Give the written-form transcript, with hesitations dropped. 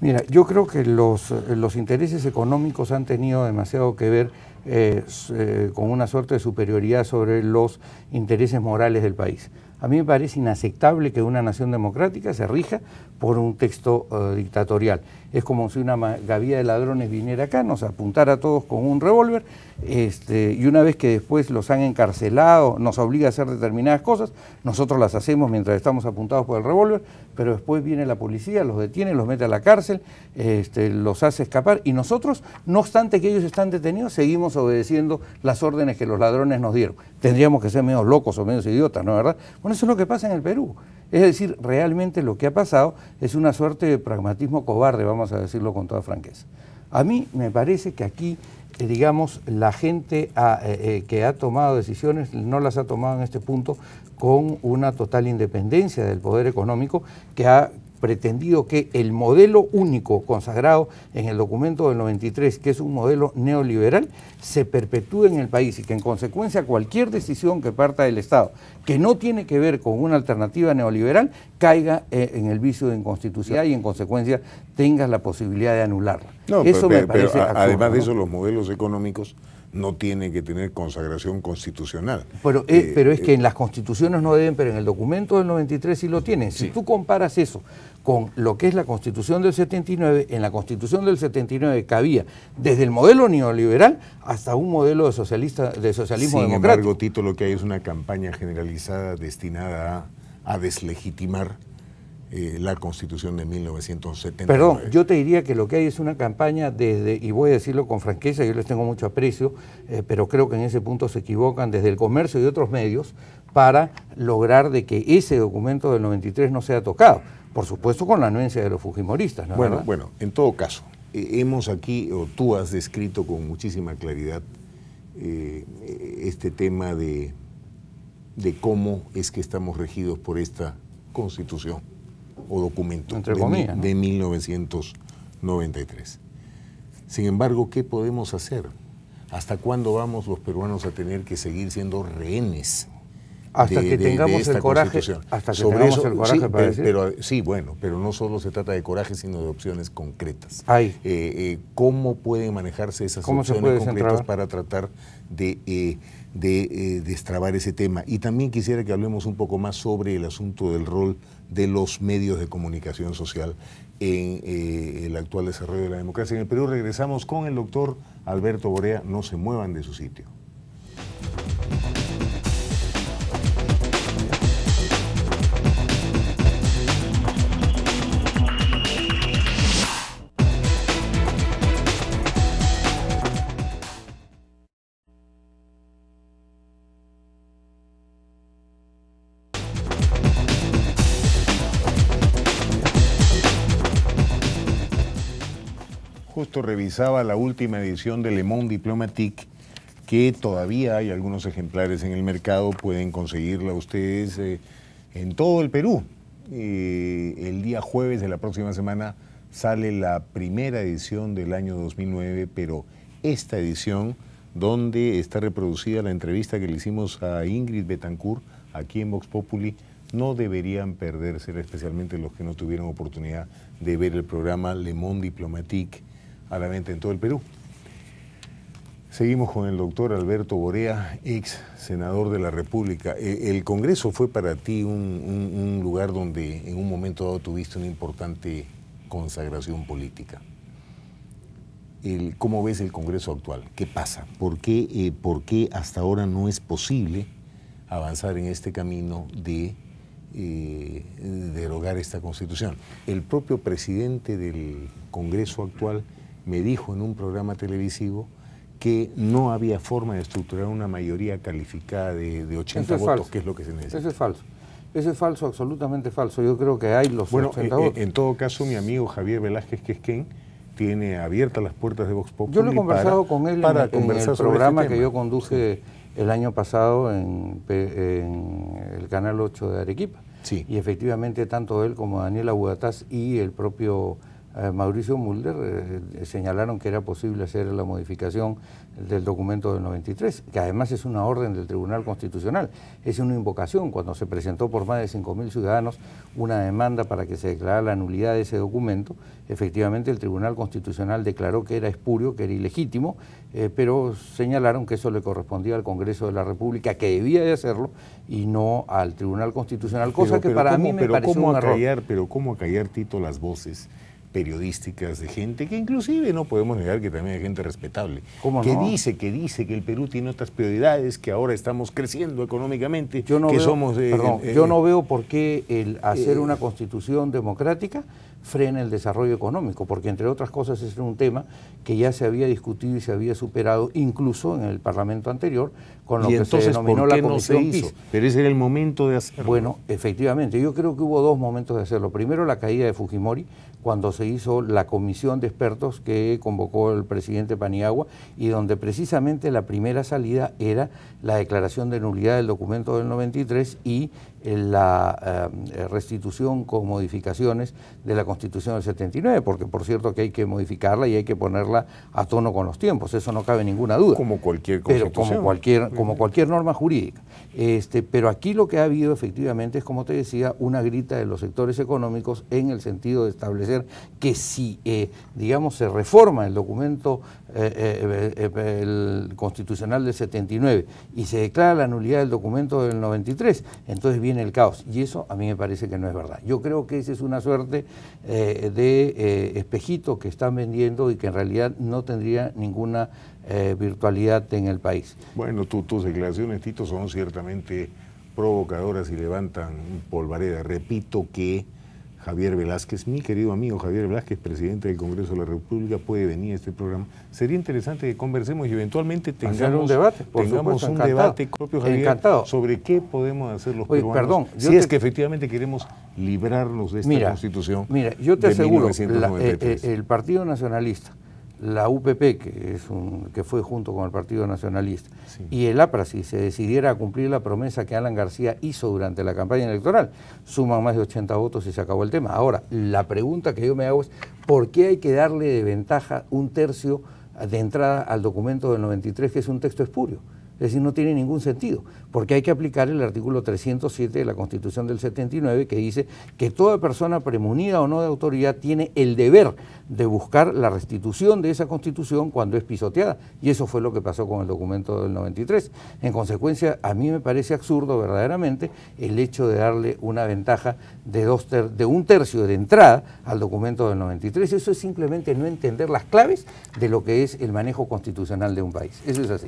Mira, yo creo que los intereses económicos han tenido demasiado que ver con una suerte de superioridad sobre los intereses morales del país. A mí me parece inaceptable que una nación democrática se rija por un texto dictatorial. Es como si una gavilla de ladrones viniera acá, nos apuntara a todos con un revólver, y una vez que después los han encarcelado, nos obliga a hacer determinadas cosas, nosotros las hacemos mientras estamos apuntados por el revólver, pero después viene la policía, los detiene, los mete a la cárcel, los hace escapar, y nosotros, no obstante que ellos están detenidos, seguimos obedeciendo las órdenes que los ladrones nos dieron. Tendríamos que ser medios locos o medios idiotas, ¿no es verdad? Bueno, eso es lo que pasa en el Perú. Es decir, realmente lo que ha pasado es una suerte de pragmatismo cobarde, vamos a decirlo con toda franqueza. A mí me parece que aquí, digamos, la gente que ha tomado decisiones no las ha tomado en este punto con una total independencia del poder económico, que ha pretendido que el modelo único consagrado en el documento del 93, que es un modelo neoliberal, se perpetúe en el país y que en consecuencia cualquier decisión que parta del Estado que no tiene que ver con una alternativa neoliberal caiga en el vicio de inconstitucionalidad y en consecuencia tengas la posibilidad de anularla. No, eso me parece pero absurdo, además de ¿no? eso, los modelos económicos no tienen que tener consagración constitucional. Pero es que en las constituciones no deben, pero en el documento del 93 sí lo tienen. Si tú comparas eso con lo que es la Constitución del 79, en la Constitución del 79 cabía desde el modelo neoliberal hasta un modelo de socialismo democrático. Sin embargo, Tito, lo que hay es una campaña generalizada destinada a deslegitimar la Constitución de 1979. Perdón, yo te diría que lo que hay es una campaña desde, y voy a decirlo con franqueza, yo les tengo mucho aprecio, pero creo que en ese punto se equivocan, desde el comercio y otros medios, para lograr de que ese documento del 93 no sea tocado. Por supuesto con la anuencia de los fujimoristas, ¿no? Bueno, en todo caso, hemos aquí, o tú has descrito con muchísima claridad este tema de cómo es que estamos regidos por esta Constitución o documento entre comillas, ¿no? de 1993. Sin embargo, ¿qué podemos hacer? ¿Hasta cuándo vamos los peruanos a tener que seguir siendo rehenes? Hasta que tengamos el coraje, para decir. Sí, bueno, pero no solo se trata de coraje, sino de opciones concretas. ¿Cómo pueden manejarse esas opciones concretas para tratar de destrabar ese tema? Y también quisiera que hablemos un poco más sobre el asunto del rol de los medios de comunicación social en el actual desarrollo de la democracia en el Perú. Regresamos con el doctor Alberto Borea. No se muevan de su sitio. Justo revisaba la última edición de Le Monde Diplomatique, que todavía hay algunos ejemplares en el mercado, pueden conseguirla ustedes en todo el Perú. El día jueves de la próxima semana sale la primera edición del año 2009, pero esta edición, donde está reproducida la entrevista que le hicimos a Ingrid Betancourt aquí en Vox Populi, no deberían perderse, especialmente los que no tuvieron oportunidad de ver el programa Le Monde Diplomatique, a la venta en todo el Perú. Seguimos con el doctor Alberto Borea, ex senador de la República. El Congreso fue para ti un lugar donde en un momento dado tuviste una importante consagración política. ¿Cómo ves el Congreso actual? ¿Qué pasa? ¿Por qué hasta ahora no es posible avanzar en este camino de derogar esta Constitución? El propio presidente del Congreso actual me dijo en un programa televisivo que no había forma de estructurar una mayoría calificada de 80 votos, que es lo que se necesita. Eso es falso. Eso es falso, absolutamente falso. Yo creo que hay los 80 votos. En todo caso, mi amigo Javier Velázquez Quesquén tiene abiertas las puertas de Vox Populi. Yo lo he conversado con él en el programa que yo conduje el año pasado en el Canal 8 de Arequipa. Sí. Y efectivamente tanto él como Daniela Bugatás y el propio Mauricio Mulder, señalaron que era posible hacer la modificación del documento del 93, que además es una orden del Tribunal Constitucional, es una invocación. Cuando se presentó por más de 5.000 ciudadanos una demanda para que se declarara la nulidad de ese documento, efectivamente el Tribunal Constitucional declaró que era espurio, que era ilegítimo, pero señalaron que eso le correspondía al Congreso de la República, que debía de hacerlo, y no al Tribunal Constitucional, cosa que para mí me pareció un error. Pero ¿cómo acallar, Tito, las voces periodísticas de gente que inclusive no podemos negar que también hay gente respetable, que dice que el Perú tiene otras prioridades, que ahora estamos creciendo económicamente, yo no veo por qué el hacer una constitución democrática frena el desarrollo económico, porque entre otras cosas es un tema que ya se había discutido y se había superado incluso en el Parlamento anterior con lo que se denominó la Comisión PIS. Pero ese era el momento de hacerlo. Bueno, efectivamente, yo creo que hubo dos momentos de hacerlo. Primero, la caída de Fujimori, cuando se hizo la comisión de expertos que convocó el presidente Paniagua y donde precisamente la primera salida era la declaración de nulidad del documento del 93 y la restitución con modificaciones de la Constitución del 79, porque por cierto que hay que modificarla y hay que ponerla a tono con los tiempos, eso no cabe ninguna duda. Como cualquier constitución. Pero como cualquier norma jurídica. Pero aquí lo que ha habido efectivamente es, como te decía, una grita de los sectores económicos en el sentido de establecer que si, digamos, se reforma el documento el constitucional del 79 y se declara la nulidad del documento del 93, entonces viene el caos, y eso a mí me parece que no es verdad. Yo creo que esa es una suerte de espejito que están vendiendo y que en realidad no tendría ninguna virtualidad en el país. Bueno, tus declaraciones, Tito, son ciertamente provocadoras y levantan polvareda. Repito que Javier Velázquez, mi querido amigo Javier Velázquez, presidente del Congreso de la República, puede venir a este programa. Sería interesante que conversemos y eventualmente tengamos un debate propio, Javier, sobre qué podemos hacer los peruanos, si es que efectivamente queremos librarnos de esta Constitución. Mira, yo te aseguro, el Partido Nacionalista, la UPP, que fue junto con el Partido Nacionalista, y el APRA, si se decidiera a cumplir la promesa que Alan García hizo durante la campaña electoral, suman más de 80 votos y se acabó el tema. Ahora, la pregunta que yo me hago es, ¿por qué hay que darle de ventaja 1/3 de entrada al documento del 93, que es un texto espurio? Es decir, no tiene ningún sentido, porque hay que aplicar el artículo 307 de la Constitución del 79, que dice que toda persona premunida o no de autoridad tiene el deber de buscar la restitución de esa Constitución cuando es pisoteada, y eso fue lo que pasó con el documento del 93. En consecuencia, a mí me parece absurdo verdaderamente el hecho de darle una ventaja de 1/3 de entrada al documento del 93. Eso es simplemente no entender las claves de lo que es el manejo constitucional de un país. Eso es así.